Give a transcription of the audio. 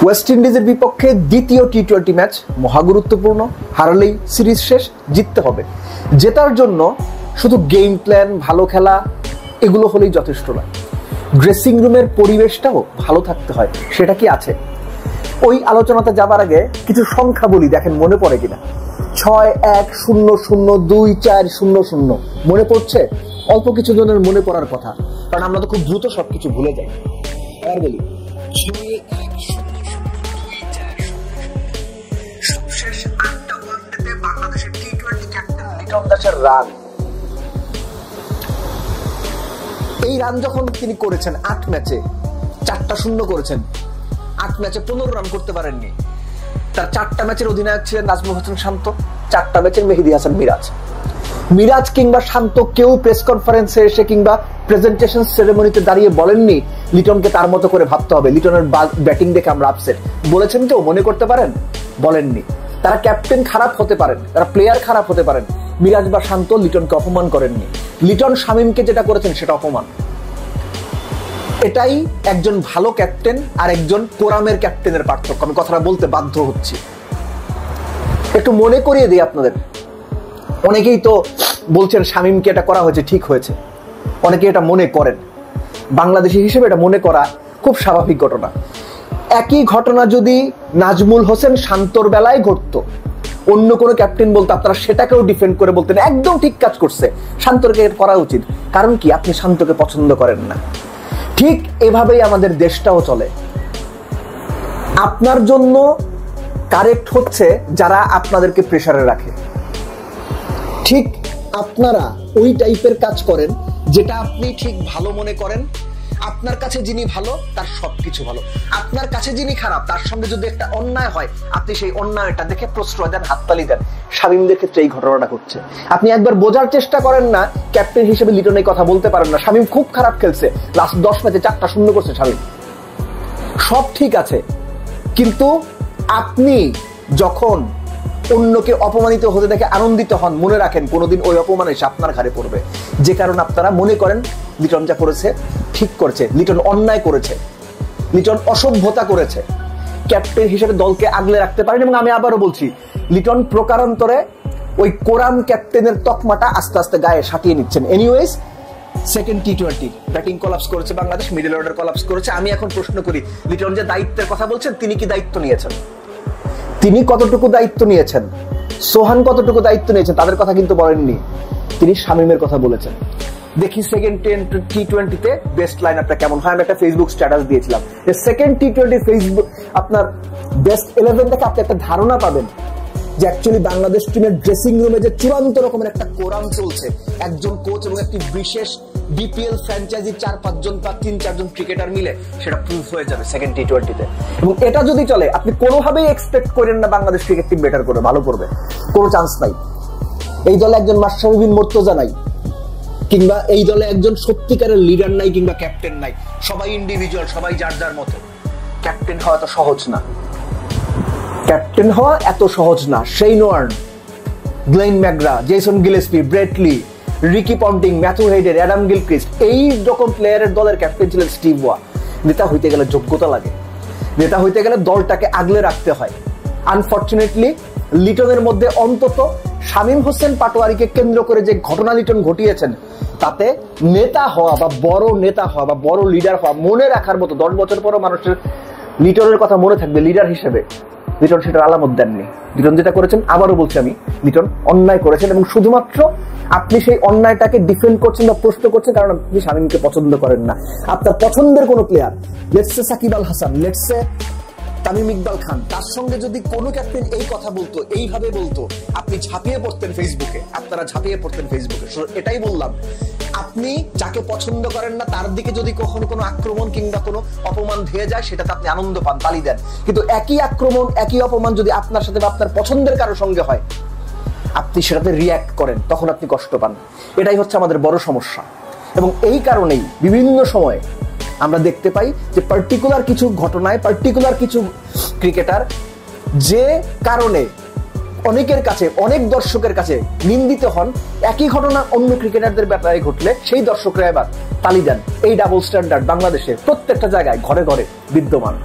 West ইন্ডিজের বিপক্ষে দ্বিতীয় টি-20 ম্যাচ মহাগুরুত্বপূর্ণ। হারলেই সিরিজ শেষ, জিততে হবে। জেতার জন্য শুধু গেম প্ল্যান, ভালো খেলা এগুলো হলেই যথেষ্ট নয়। ড্রেসিং রুমের পরিবেশটাও ভালো থাকতে হয়। সেটা কি আছে? ওই আলোচনাতে যাবার আগে কিছু সংখ্যা বলি, দেখেন মনে পড়ে কিনা। 6-1-0-0-2-4-0-0 মনে পড়ছে? অল্প কিছু জনের মনে পড়ার কথা, কারণ আমরা তো খুব দ্রুত সবকিছু ভুলে যাই। আর বলি 6-1-0-0-2-4-0 সবশেষ 8টা ওয়ানডেতে বাংলাদেশের টি-20 ক্যাপ্টেন লিটন দাসের রান। এই রান যখন তিনি করেছেন 8 ম্যাচে 4টা শূন্য করেছেন, 8 ম্যাচে 15 রান করতে পারেননি। তার 4টা ম্যাচের অধিনায়ক ছিলেন নাজমুল হোসেন শান্ত, 4টা ম্যাচের মেহেদী হাসান মিরাজ কিংবা শান্ত কেউ প্রেস কনফারেন্সে এসে কিংবা প্রেজেন্টেশন সেরেমনিতে দাঁড়িয়ে বলেননি লিটনকে তার মতো করে ভাবতে হবে, লিটনের ব্যাটিং দেখে আমরা আপসেট। বলেছেন কেউ? মনে করতে পারেন? বলেননি। তারা ক্যাপ্টেন খারাপ হতে পারেন, তারা প্লেয়ার খারাপ হতে পারেন, মিরাজ বা শান্ত লিটনকে অপমান করেননি। লিটন শামীমকে যেটা করেছেন সেটা অপমান। এটাই একজন ভালো ক্যাপ্টেন আর একজন কোরামের ক্যাপ্টেনের পার্থক্য। আমি কথাটা বলতে বাধ্য হচ্ছি। একটু মনে করিয়ে দিই আপনাদের। অনেকেই তো বলছেন শামীমকে এটা করা হয়েছে, ঠিক হয়েছে। অনেকে এটা মনে করেন। বাংলাদেশি হিসেবে এটা মনে করা খুব স্বাভাবিক ঘটনা। একই ঘটনা যদি নাজমুল হোসেন শান্তর বেলায় ঘটতো, অন্য কোনো ক্যাপ্টেন বলতো, আপনারা সেটাকেও ডিফেন্ড করে বলতেন একদম ঠিক কাজ করছে, শান্তকে করা উচিত। কারণ কি? আপনি শান্তকে পছন্দ করেন না। ঠিক এভাবেই আমাদের দেশটাও চলে। আপনার জন্য কারেক্ট হচ্ছে যারা আপনাদেরকে প্রেসারে রাখে। ঠিক আপনারা ওই টাইপের কাজ করেন যেটা আপনি ঠিক ভালো মনে করেন। আপনার কাছে যিনি ভালো তার সবকিছু ভালো, আপনার কাছে যিনি খারাপ তার সঙ্গে যদি একটা অন্যায় হয় আপনি সেই অন্যায়টা দেখে প্রশ্রয় দেন, হাততালি দেন। শামীমদের ক্ষেত্রে এই ঘটনাটা ঘটছে। আপনি একবার বোঝার চেষ্টা করেন না, ক্যাপ্টেন হিসেবে লিটন এই কথা বলতে পারেন না শামীম খুব খারাপ খেলছে, লাস্ট 10 ম্যাচে 4টা শূন্য করছে শামীম, সব ঠিক আছে। কিন্তু আপনি যখন অন্যকে অপমানিত হতে দেখে আনন্দিত হন, মনে রাখেন কোনোদিন ওই অপমান এসে আপনার ঘাড়ে পড়বে। যে কারণে আপনারা মনে করেন লিটন যা করেছে ঠিক করেছে, লিটন অন্যায় করেছে, লিটন অসভ্যতা করেছে, ক্যাপ্টেন হিসেবে দলকে আগলে রাখতে পারেন। এবং আমি আবারও বলছি, লিটন প্রকারান্তরে ওই কোরাম ক্যাপ্টেনের তকমাটা আস্তে আস্তে গায়ে সাটিয়ে নিচ্ছেন। এনিওয়েজ, সেকেন্ড টি-20 ব্যাটিং কলাপস করেছে বাংলাদেশ, মিডল অর্ডার কলাপস করেছে। আমি এখন প্রশ্ন করি, লিটন যে দায়িত্বের কথা বলছেন, তিনি কি দায়িত্ব নিয়েছেন? তিনি কতটুকু দায়িত্ব নিয়েছেন? সোহান কতটুকু দায়িত্ব নিয়েছেন? তাদের কথা কিন্তু বলেননি। তিনি শামীমের কথা বলেছেন। দেখি সেকেন্ড টি-20তে বেস্ট লাইন আপটা কেমন হয়। আমি একটা ফেসবুক স্ট্যাটাস দিয়েছিলাম যে সেকেন্ড টি-20 ফেসবুক আপনার বেস্ট 11 দেখে আপনি একটা ধারণা পাবেন যে অ্যাকচুয়ালি বাংলাদেশ টিমের ড্রেসিং রুমে যে চূড়ান্ত রকমের একটা কোরাম চলছে, একজন কোচ এবং একটি বিশেষ বিপিএল ফ্র্যাঞ্চাইজি 4-5 জন বা 3-4 জন ক্রিকেটার মিলে সেটা প্রুভ হয়ে যাবে সেকেন্ড টি-20তে। এবং এটা যদি চলে, আপনি কোনোভাবেই এক্সপেক্ট করেন না বাংলাদেশ ক্রিকেট টিম বেটার করবে, ভালো করবে, কোনো চান্স নাই। এই দলে একজন মাশরাফি বিন মুর্তজা নাই, কিংবা এই দলে একজন সত্যিকারের লিডার নাই কিংবা ক্যাপ্টেন নাই। সবাই ইন্ডিভিজুয়াল, সবাই যার যার মতো। ক্যাপ্টেন হওয়া তো সহজ না, ক্যাপ্টেন হওয়া এত সহজ না। Shane Warne, Glenn McGrath, Jason Gillespie, Brett Lee, Ricky Ponting, Matthew হেডের, অ্যাডাম গিলক্রিস্ট, এই রকম প্লেয়ারের দলের ক্যাপ্টেন ছিলেন স্টিভ ওয়া। নেতা হইতে গেলে যোগ্যতা লাগে, নেতা হইতে গেলে দলটাকে আগলে রাখতে হয়। আনফরচুনেটলি লিটনের মধ্যে অন্তত শামীম হোসেন পাটোয়ারিকে কেন্দ্র করে যে ঘটনা লিটন ঘটিয়েছেন, তাতে নেতা হওয়া বা বড় নেতা হওয়া বা বড় লিডার হওয়া মনে রাখার মতো, 10 বছর পরও মানুষের লিটনের কথা মনে থাকবে লিডার হিসেবে, লিটন সেটার আলামত দেননি। লিটন যেটা করেছেন, আবারও বলছি আমি, লিটন অন্যায় করেছেন এবং শুধুমাত্র আপনি সেই অন্যায়টাকে ডিফেন্ড করছেন বা প্রশ্ন করছেন কারণ আপনি শামীমকে পছন্দ করেন না। আপনার পছন্দের কোনো player, let's say Shakib Al Hasan, let's say Tamim Iqbal Khan, তার সঙ্গে যদি কোনো ক্যাপ্টেন এই কথা বলতো, এইভাবে বলতো, আপনি ঝাঁপিয়ে পড়তেন ফেসবুকে, আপনারা ঝাঁপিয়ে পড়তেন ফেসবুকে। এটাই বললাম, আপনি যাকে পছন্দ করেন না তার দিকে যদি কখনো কোনো আক্রমণ কিংবা কোনো অপমান ধেয়ে যায়, সেটাতে আপনি আনন্দ পান, তালি দেন। কিন্তু একই আক্রমণ, একই অপমান যদি আপনার সাথে বা আপনার পছন্দের কারো সঙ্গে হয়, আপনি সেটাতে রিয়্যাক্ট করেন, তখন আপনি কষ্ট পান। এটাই হচ্ছে আমাদের বড় সমস্যা। এবং এই কারণেই বিভিন্ন সময় আমরা দেখতে পাই যে পার্টিকুলার কিছু ঘটনায়, পার্টিকুলার কিছু ক্রিকেটার যে কারণে অনেকের কাছে, অনেক দর্শকের কাছে নিন্দিত হন, একই ঘটনা অন্য ক্রিকেটারদের ব্যাপারে ঘটলে সেই দর্শকরা এবার তালি দেন। এই ডাবল স্ট্যান্ডার্ড বাংলাদেশে প্রত্যেকটা জায়গায় ঘরে ঘরে বিদ্যমান।